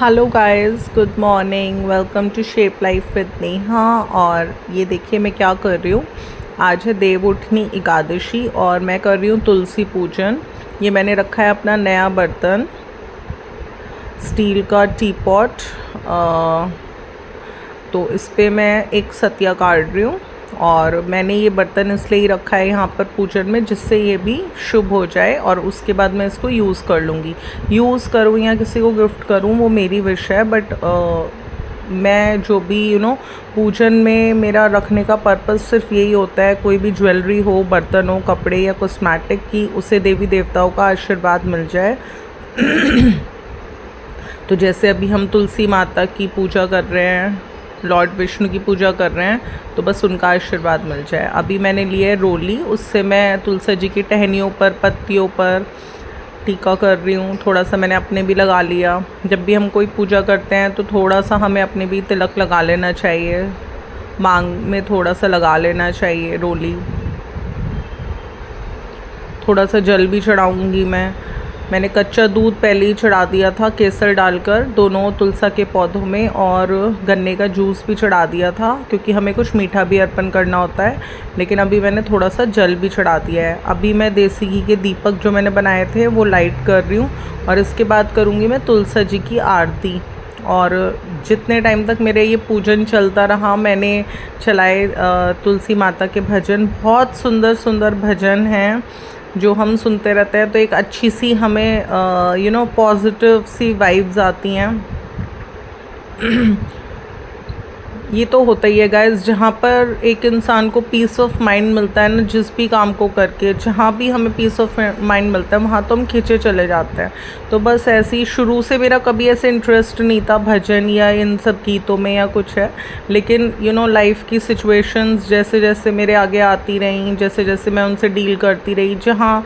Hello guys, good morning. Welcome to shape life with Neha. और ये देखिए मैं क्या कर रही हूँ। आज है देवउठनी एकादशी और मैं कर रही हूँ तुलसी पूजन। ये मैंने रखा है अपना नया बर्तन, स्टील का टी पॉट। तो इस पे मैं एक सतिया काट रही हूँ और मैंने ये बर्तन इसलिए ही रखा है यहाँ पर पूजन में, जिससे ये भी शुभ हो जाए और उसके बाद मैं इसको यूज़ कर लूँगी। यूज़ करूँ या किसी को गिफ्ट करूँ वो मेरी विश है, बट मैं जो भी पूजन में मेरा रखने का पर्पस सिर्फ यही होता है, कोई भी ज्वेलरी हो, बर्तन हो, कपड़े या कॉस्मेटिक की, उसे देवी देवताओं का आशीर्वाद मिल जाए। तो जैसे अभी हम तुलसी माता की पूजा कर रहे हैं, लॉर्ड विष्णु की पूजा कर रहे हैं, तो बस उनका आशीर्वाद मिल जाए। अभी मैंने लिए है रोली, उससे मैं तुलसी जी की टहनियों पर, पत्तियों पर टीका कर रही हूँ। थोड़ा सा मैंने अपने भी लगा लिया। जब भी हम कोई पूजा करते हैं तो थोड़ा सा हमें अपने भी तिलक लगा लेना चाहिए, मांग में थोड़ा सा लगा लेना चाहिए रोली। थोड़ा सा जल भी चढ़ाऊँगी मैंने कच्चा दूध पहले ही चढ़ा दिया था, केसर डालकर दोनों तुलसा के पौधों में, और गन्ने का जूस भी चढ़ा दिया था क्योंकि हमें कुछ मीठा भी अर्पण करना होता है। लेकिन अभी मैंने थोड़ा सा जल भी चढ़ा दिया है। अभी मैं देसी घी के दीपक जो मैंने बनाए थे वो लाइट कर रही हूँ और इसके बाद करूँगी मैं तुलसा जी की आरती। और जितने टाइम तक मेरे ये पूजन चलता रहा मैंने चलाए तुलसी माता के भजन। बहुत सुंदर सुंदर भजन हैं जो हम सुनते रहते हैं, तो एक अच्छी सी हमें पॉजिटिव सी वाइब्स आती हैं। ये तो होता ही है गाइस, जहाँ पर एक इंसान को पीस ऑफ माइंड मिलता है ना, जिस भी काम को करके जहाँ भी हमें पीस ऑफ माइंड मिलता है वहाँ तो हम खींचे चले जाते हैं। तो बस ऐसे ही शुरू से मेरा कभी ऐसे इंटरेस्ट नहीं था भजन या इन सब गीतों में या कुछ है, लेकिन लाइफ की सिचुएशंस जैसे जैसे मेरे आगे आती रहीं, जैसे जैसे मैं उनसे डील करती रही, जहाँ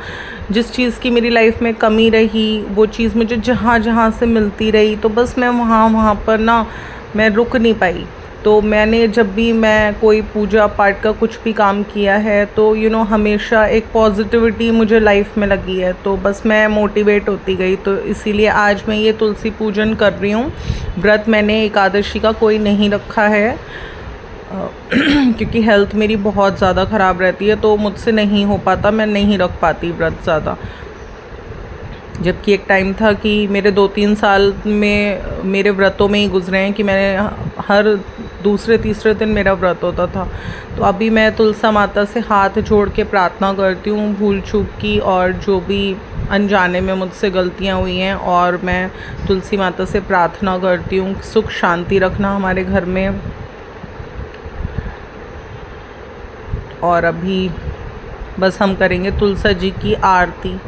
जिस चीज़ की मेरी लाइफ में कमी रही वो चीज़ मुझे जहाँ जहाँ से मिलती रही, तो बस मैं वहाँ पर ना मैं रुक नहीं पाई। तो मैंने जब भी मैं कोई पूजा पाठ का कुछ भी काम किया है तो हमेशा एक पॉजिटिविटी मुझे लाइफ में लगी है, तो बस मैं मोटिवेट होती गई। तो इसीलिए आज मैं ये तुलसी पूजन कर रही हूँ। व्रत मैंने एकादशी का कोई नहीं रखा है क्योंकि हेल्थ मेरी बहुत ज़्यादा ख़राब रहती है, तो मुझसे नहीं हो पाता, मैं नहीं रख पाती व्रत ज़्यादा। जबकि एक टाइम था कि मेरे 2-3 साल में मेरे व्रतों में ही गुजरे हैं कि मैंने हर दूसरे तीसरे दिन मेरा व्रत होता था। तो अभी मैं तुलसा माता से हाथ जोड़ के प्रार्थना करती हूँ भूल चूक की, और जो भी अनजाने में मुझसे गलतियाँ हुई हैं, और मैं तुलसी माता से प्रार्थना करती हूँ सुख शांति रखना हमारे घर में। और अभी बस हम करेंगे तुलसा जी की आरती।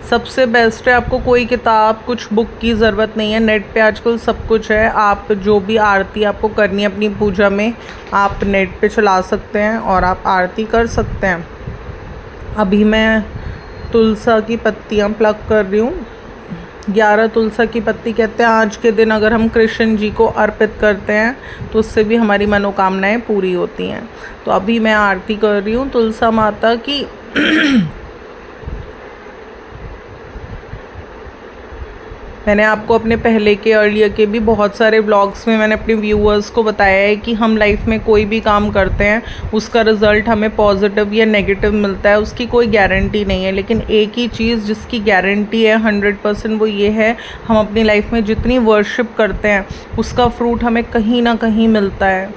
सबसे बेस्ट है, आपको कोई किताब कुछ बुक की ज़रूरत नहीं है, नेट पे आजकल सब कुछ है। आप जो भी आरती आपको करनी है अपनी पूजा में, आप नेट पे चला सकते हैं और आप आरती कर सकते हैं। अभी मैं तुलसा की पत्तियाँ प्लग कर रही हूँ। 11 तुलसा की पत्ती कहते हैं आज के दिन अगर हम कृष्ण जी को अर्पित करते हैं तो उससे भी हमारी मनोकामनाएं पूरी होती हैं। तो अभी मैं आरती कर रही हूँ तुलसा माता की। मैंने आपको अपने पहले के अर्लियर के भी बहुत सारे व्लॉग्स में मैंने अपने व्यूअर्स को बताया है कि हम लाइफ में कोई भी काम करते हैं उसका रिज़ल्ट हमें पॉजिटिव या नेगेटिव मिलता है, उसकी कोई गारंटी नहीं है। लेकिन एक ही चीज़ जिसकी गारंटी है 100%, वो ये है हम अपनी लाइफ में जितनी वर्शिप करते हैं उसका फ्रूट हमें कहीं ना कहीं मिलता है,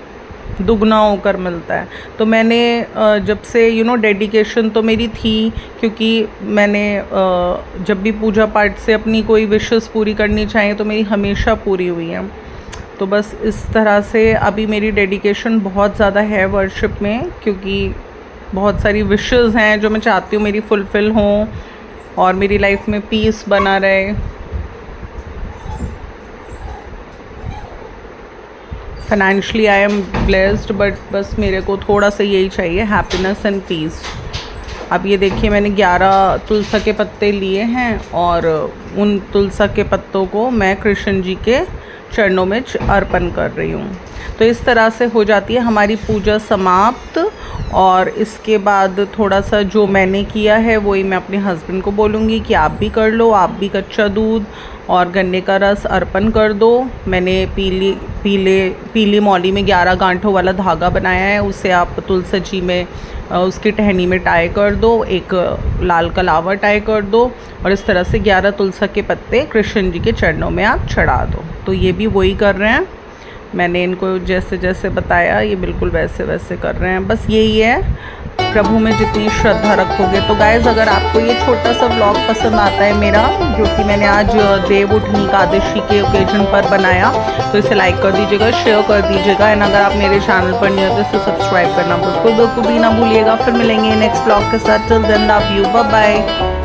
दुगना होकर मिलता है। तो मैंने जब से डेडिकेशन तो मेरी थी, क्योंकि मैंने जब भी पूजा पाठ से अपनी कोई विशेस पूरी करनी चाहिए तो मेरी हमेशा पूरी हुई है। तो बस इस तरह से अभी मेरी डेडिकेशन बहुत ज़्यादा है वर्शिप में, क्योंकि बहुत सारी विशेस हैं जो मैं चाहती हूँ मेरी फुलफ़िल हों और मेरी लाइफ में पीस बना रहे। Financially I am blessed, but बस मेरे को थोड़ा सा यही चाहिए, हैप्पीनेस एंड पीस। अब ये देखिए मैंने 11 तुलसा के पत्ते लिए हैं और उन तुलसा के पत्तों को मैं कृष्ण जी के चरणों में अर्पण कर रही हूँ। तो इस तरह से हो जाती है हमारी पूजा समाप्त और इसके बाद थोड़ा सा जो मैंने किया है वही मैं अपने हस्बैंड को बोलूँगी कि आप भी कर लो, आप भी कच्चा दूध और गन्ने का रस अर्पण कर दो। मैंने पीली मौली में 11 गांठों वाला धागा बनाया है, उसे आप तुलसी जी में उसकी टहनी में टाई कर दो, एक लाल कलावा टाई कर दो और इस तरह से 11 तुलसी के पत्ते कृष्ण जी के चरणों में आप चढ़ा दो। तो ये भी वही कर रहे हैं, मैंने इनको जैसे जैसे बताया ये बिल्कुल वैसे वैसे कर रहे हैं। बस यही है, प्रभु में जितनी श्रद्धा रखोगे। तो गाइज़ अगर आपको ये छोटा सा व्लॉग पसंद आता है मेरा, जो कि मैंने आज देव उठनी एकादशी के ओकेजन पर बनाया, तो इसे लाइक कर दीजिएगा, शेयर कर दीजिएगा। एंड अगर आप मेरे चैनल पर नहीं होते तो सब्सक्राइब करना बिल्कुल भी ना भूलिएगा। फिर मिलेंगे नेक्स्ट व्लॉग के साथ। Till then love you, bye bye.